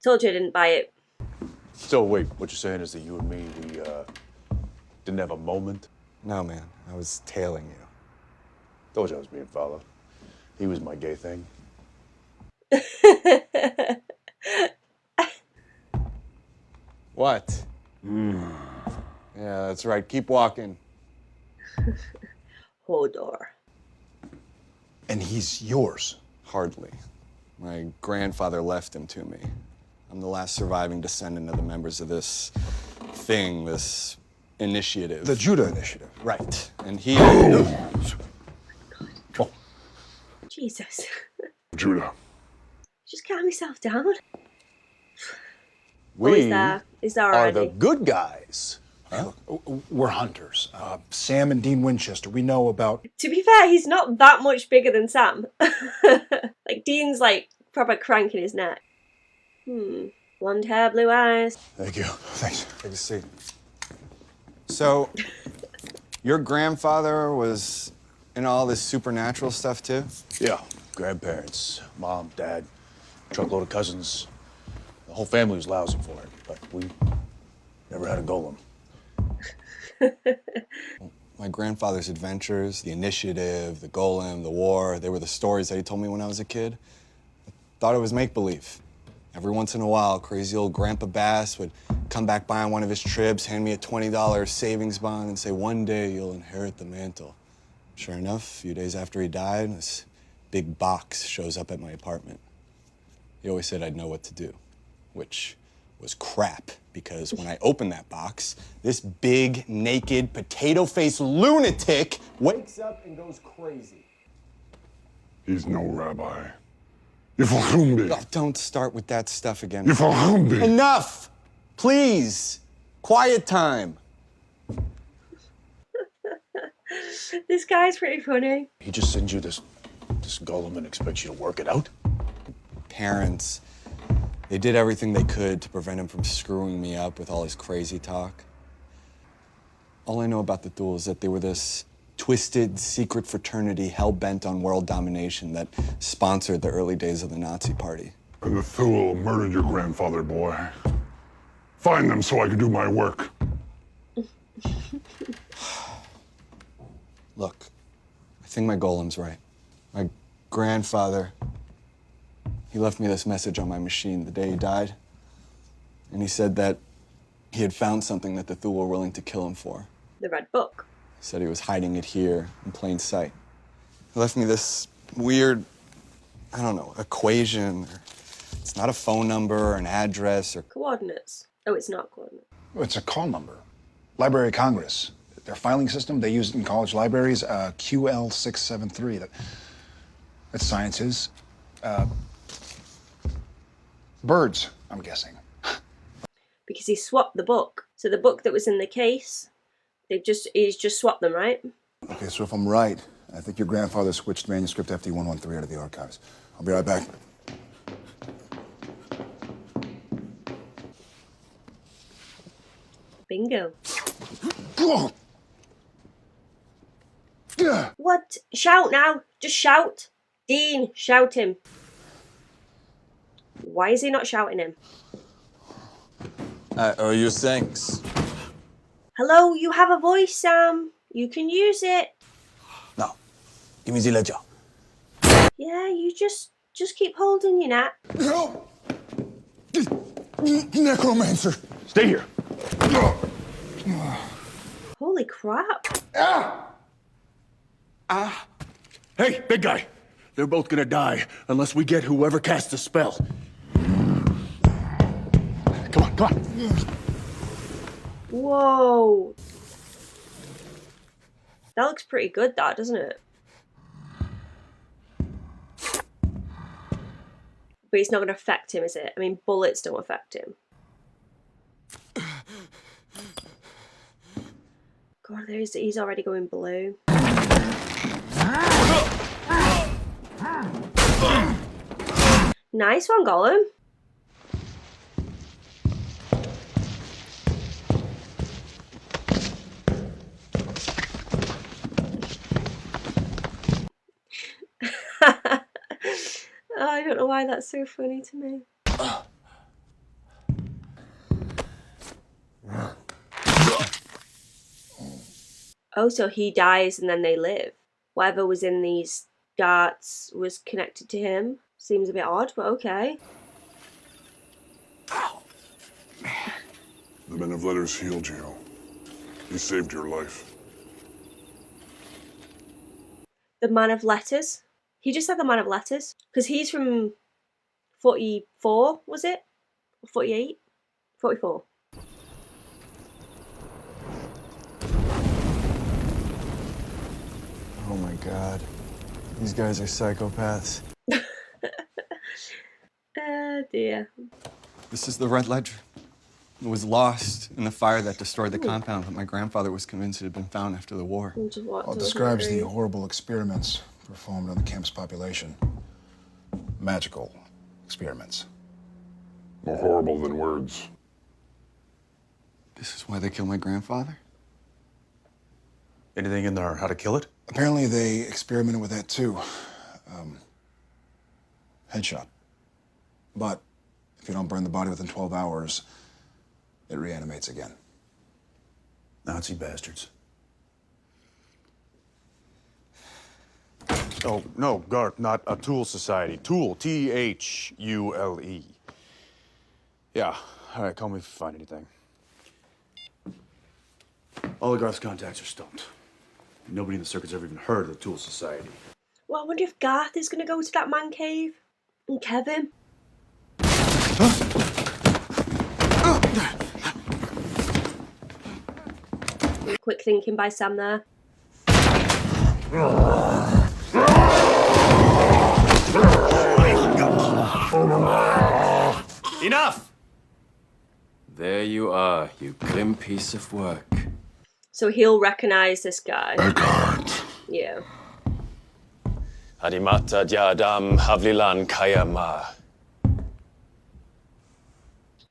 Told you I didn't buy it. So wait, what you're saying is that you and me, we didn't have a moment? No, man, I was tailing you. Told you I was being followed. He was my gay thing. What? Yeah, that's right. Keep walking. Hodor. And he's yours? Hardly. My grandfather left him to me. I'm the last surviving descendant of the members of this thing, this initiative. The Judah Initiative. Right. And he... Oh. Jesus. Judah. Just calm yourself down. We Is there are already? the good guys. Huh? We're hunters. Sam and Dean Winchester, we know about... To be fair, he's not that much bigger than Sam. Like, Dean's like proper cranking his neck. Blonde hair, blue eyes. Thank you. Thanks. Take a seat. So, your grandfather was in all this supernatural stuff too? Yeah, grandparents, mom, dad, truckload of cousins. The whole family was lousy for it, but we never had a golem. My grandfather's adventures, the initiative, the golem, the war, they were the stories that he told me when I was a kid. I thought it was make-believe. Every once in a while, crazy old Grandpa Bass would come back by on one of his trips, hand me a $20 savings bond and say, one day you'll inherit the mantle. Sure enough, a few days after he died, this big box shows up at my apartment. He always said I'd know what to do, which was crap, because when I opened that box, this big, naked, potato-faced lunatic wakes up and goes crazy. He's no rabbi. Oh, don't start with that stuff again. Enough! Please! Quiet time! This guy's pretty funny. He just sends you this golem and expects you to work it out? Parents, they did everything they could to prevent him from screwing me up with all his crazy talk. All I know about the Thule is that they were this twisted, secret fraternity hell-bent on world domination that sponsored the early days of the Nazi Party. And the Thule murdered your grandfather, boy. Find them so I can do my work. Look, I think my golem's right. My grandfather, he left me this message on my machine the day he died. And he said that he had found something that the Thule were willing to kill him for. The Red Book. He said he was hiding it here in plain sight. He left me this weird, I don't know, equation. It's not a phone number or an address or... Coordinates. Oh, it's not coordinates. It's a call number. Library of Congress. Their filing system, they use it in college libraries, QL673. That's sciences. Birds, I'm guessing. Because he swapped the book. So the book that was in the case, he's just swapped them, right? Okay, so if I'm right, I think your grandfather switched manuscript FD113 out of the archives. I'll be right back. Bingo. Go! What? Shout now. Just shout. Dean, shout him. Why is he not shouting him? Or you thanks. Hello, you have a voice, Sam. You can use it. No. Give me the ledger. Yeah, you just keep holding your nap. No! Necromancer! Stay here. Holy crap. Hey, big guy. They're both gonna die unless we get whoever cast the spell. Come on, come on. Whoa. That looks pretty good, that, doesn't it? But it's not going to affect him, is it? I mean, bullets don't affect him. God, he's already going blue. Nice one, Gollum. I don't know why that's so funny to me. Oh, so he dies and then they live. Whatever was in these darts was connected to him. Seems a bit odd, but okay. The men of letters healed you. He saved your life. The man of letters? He just said the man of letters. Because he's from 44, was it? 48? 44. Oh my God. These guys are psychopaths. Dear. This is the Red Ledger. It was lost in the fire that destroyed the compound, but my grandfather was convinced it had been found after the war. Well, it describes the horrible experiments performed on the camp's population. Magical experiments. More horrible than words. This is why they killed my grandfather? Anything in there how to kill it? Apparently they experimented with that too. Headshot. But if you don't burn the body within 12 hours, it reanimates again. Nazi bastards. Oh, no, Garth, not a tool society. Tool, T-H-U-L-E. Yeah, all right, call me if you find anything. All of Garth's contacts are stumped. Nobody in the circuit's ever even heard of the Tool Society. Well, I wonder if Garth is going to go to that man cave. And Kevin. Quick thinking by Sam there. Enough! There you are, you grim piece of work. So he'll recognise this guy. Eckhart. Yeah. Adimata diadam havlilan kayama.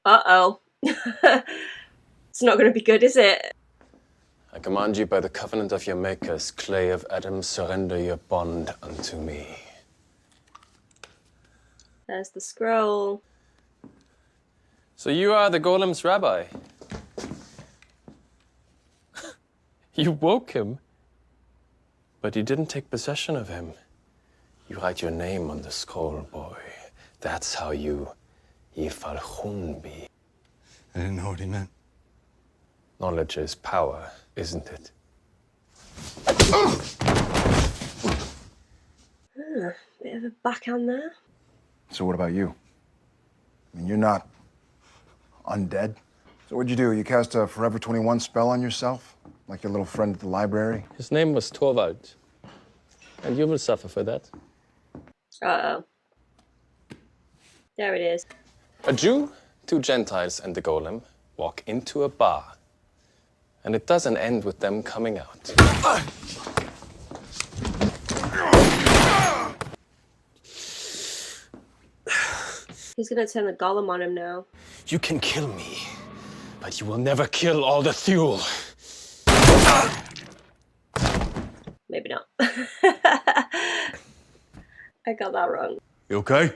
Uh-oh. It's not going to be good, is it? I command you by the covenant of your makers, clay of Adam, surrender your bond unto me. There's the scroll. So you are the golem's rabbi. You woke him, but you didn't take possession of him. You write your name on the scroll, boy. That's how you Yifalchunbi. I didn't know what he meant. Knowledge is power, isn't it? Bit of a backhand there. So what about you? I mean, you're not undead. So what'd you do? You cast a Forever 21 spell on yourself? Like your little friend at the library? His name was Torvald, and you will suffer for that. Uh-oh. There it is. A Jew, two Gentiles, and the golem walk into a bar, and it doesn't end with them coming out. He's gonna turn the golem on him now. You can kill me, but you will never kill all the Thule. Maybe not. I got that wrong. You okay?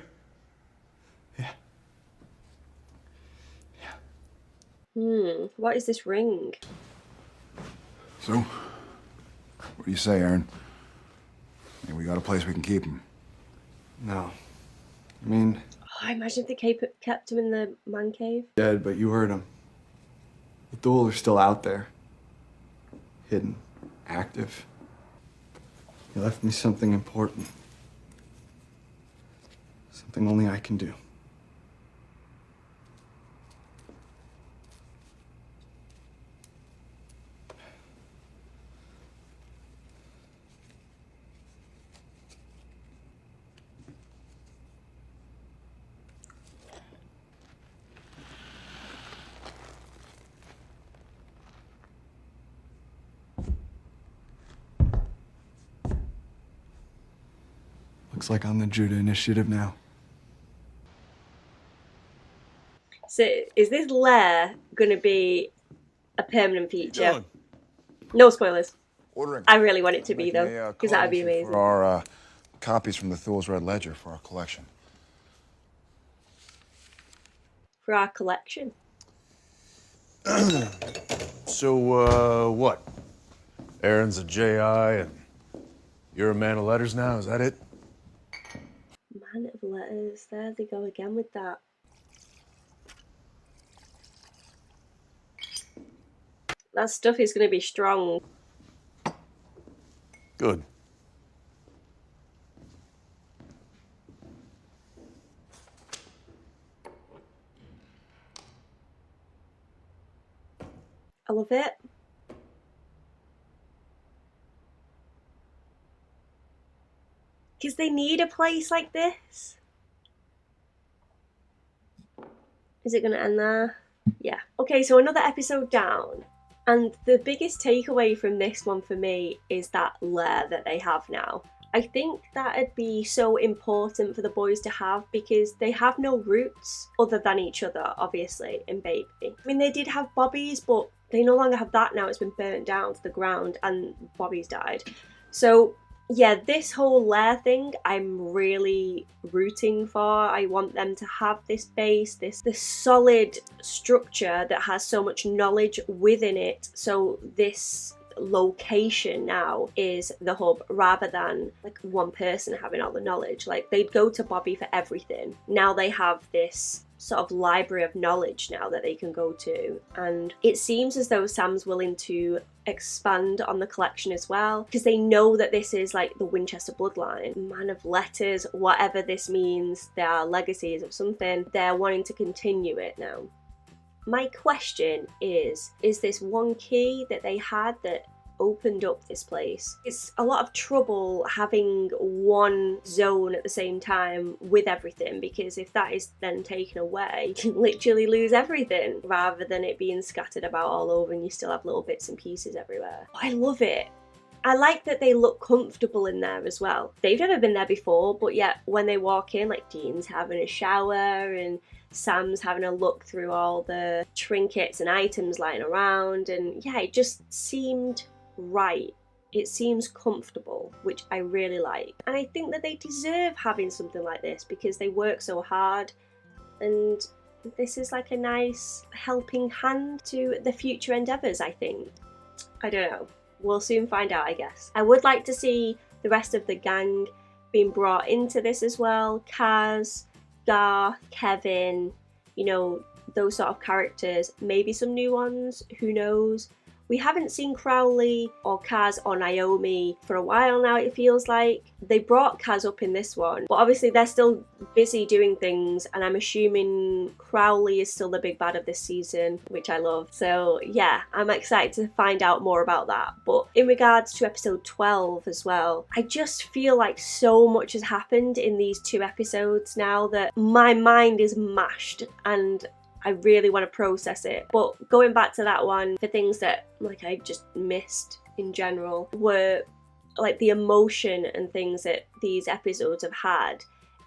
What is this ring? So, what do you say, Aaron? Yeah, we got a place we can keep him. No. I mean, Oh, I imagine if they kept him in the man cave. dead, but you heard him. The Thule are still out there. Hidden. Active. You left me something important. Something only I can do. Looks like I'm the Judah initiative now. So, is this lair gonna be a permanent feature? Done. No spoilers. Ordering. I really want it to be, Making though, a because that'd be call entry amazing. For our copies from the Thule's Red Ledger for our collection. For our collection. So, what? Aaron's a JI, and you're a man of letters now, is that it? Man of letters. There they go again with that. That stuff is going to be strong. Good. I love it. Because they need a place like this. Is it going to end there? Yeah. Okay, so another episode down. And the biggest takeaway from this one for me is that lair that they have now. I think that'd be so important for the boys to have because they have no roots other than each other, obviously, in Baby. I mean, they did have Bobby's, but they no longer have that now. It's been burnt down to the ground and Bobby's died. So yeah, this whole lair thing, I'm really rooting for. I want them to have this base, this solid structure that has so much knowledge within it. So this location now is the hub rather than like one person having all the knowledge. Like they'd go to Bobby for everything. Now they have this sort of library of knowledge now that they can go to, and it seems as though Sam's willing to expand on the collection as well because they know that this is like the Winchester bloodline, man of letters, whatever this means, there are legacies of something. They're wanting to continue it now. My question is this one key that they had that opened up this place? It's a lot of trouble having one zone at the same time with everything, because if that is then taken away, you can literally lose everything rather than it being scattered about all over and you still have little bits and pieces everywhere. I love it. I like that they look comfortable in there as well. They've never been there before, but yet when they walk in, like Dean's having a shower and Sam's having a look through all the trinkets and items lying around, and yeah, it just seemed right. It seems comfortable, which I really like. And I think that they deserve having something like this because they work so hard, and this is like a nice helping hand to the future endeavours, I think. I don't know. We'll soon find out, I guess. I would like to see the rest of the gang being brought into this as well. Kaz, Garth, Kevin, you know, those sort of characters. Maybe some new ones, who knows. We haven't seen Crowley or Kaz or Naomi for a while now, it feels like. They brought Kaz up in this one, but obviously they're still busy doing things, and I'm assuming Crowley is still the big bad of this season, which I love. So yeah, I'm excited to find out more about that. But in regards to episode 12 as well, I just feel like so much has happened in these 2 episodes now that my mind is mashed and I really want to process it. But going back to that one, the things that like I just missed in general were like the emotion and things that these episodes have had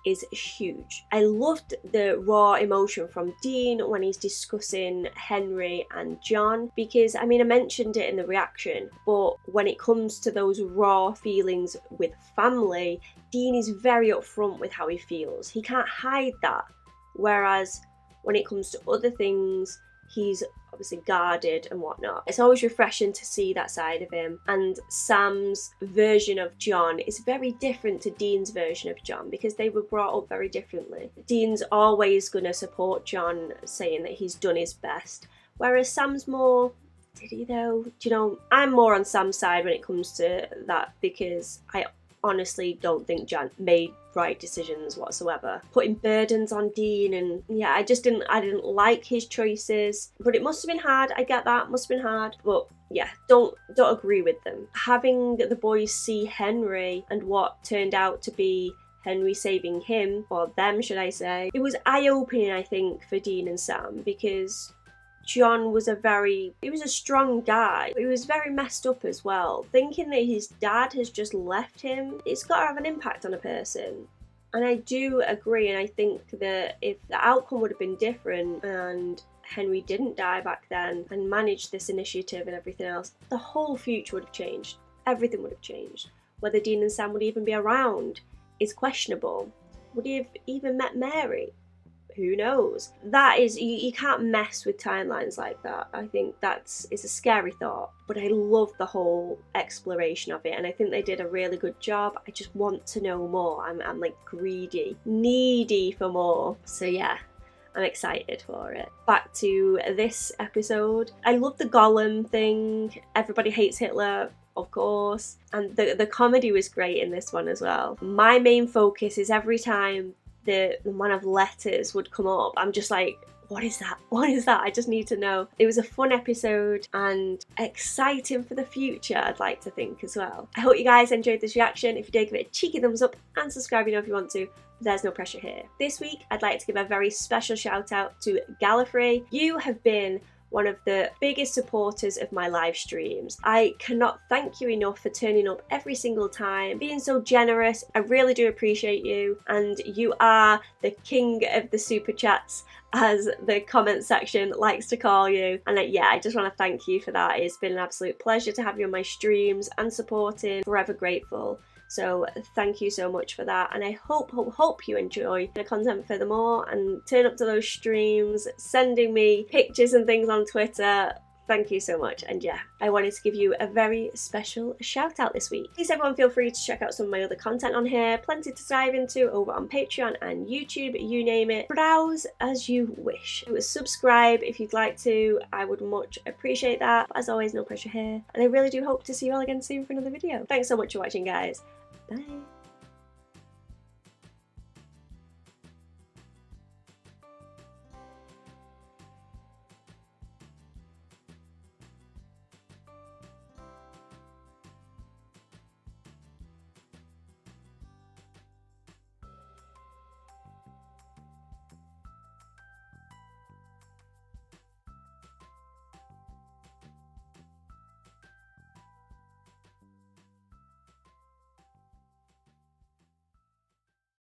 is huge. I loved the raw emotion from Dean when he's discussing Henry and John, because I mean, I mentioned it in the reaction, but when it comes to those raw feelings with family, Dean is very upfront with how he feels. He can't hide that. Whereas when it comes to other things, he's obviously guarded and whatnot. It's always refreshing to see that side of him. And Sam's version of John is very different to Dean's version of John because they were brought up very differently. Dean's always going to support John, saying that he's done his best. Whereas Sam's more, did he though? Do you know, I'm more on Sam's side when it comes to that because I honestly don't think John made right decisions whatsoever, putting burdens on Dean, and yeah, I didn't like his choices. But it must have been hard. I get that, must have been hard, but yeah, don't agree with them. Having the boys see Henry and what turned out to be Henry saving him, or them should I say, it was eye-opening, I think, for Dean and Sam, because John was he was a strong guy. He was very messed up as well. Thinking that his dad has just left him, it's got to have an impact on a person. And I do agree, and I think that if the outcome would have been different and Henry didn't die back then and managed this initiative and everything else, the whole future would have changed. Everything would have changed. Whether Dean and Sam would even be around is questionable. Would he have even met Mary? who knows? That is, you can't mess with timelines like that. I think it's a scary thought, but I love the whole exploration of it, and I think they did a really good job. I just want to know more. I'm like greedy, needy for more. So yeah, I'm excited for it. Back to this episode. I love the Gollum thing. Everybody hates Hitler, of course. And the comedy was great in this one as well. My main focus is every time the one of letters would come up, I'm just like, what is that? What is that? I just need to know. It was a fun episode and exciting for the future, I'd like to think as well. I hope you guys enjoyed this reaction. If you did, give it a cheeky thumbs up and subscribe, if you want to. There's no pressure here. This week, I'd like to give a very special shout out to Gallifrey. You have been one of the biggest supporters of my live streams. I cannot thank you enough for turning up every single time, being so generous. I really do appreciate you, and you are the king of the super chats, as the comment section likes to call you. And yeah, I just want to thank you for that. It's been an absolute pleasure to have you on my streams and supporting. Forever grateful. So thank you so much for that, and I hope you enjoy the content furthermore and turn up to those streams, sending me pictures and things on Twitter. Thank you so much. And yeah, I wanted to give you a very special shout out this week. Please everyone feel free to check out some of my other content on here. Plenty to dive into over on Patreon and YouTube, you name it. Browse as you wish. Subscribe if you'd like to. I would much appreciate that. But as always, no pressure here. And I really do hope to see you all again soon for another video. Thanks so much for watching, guys. Bye.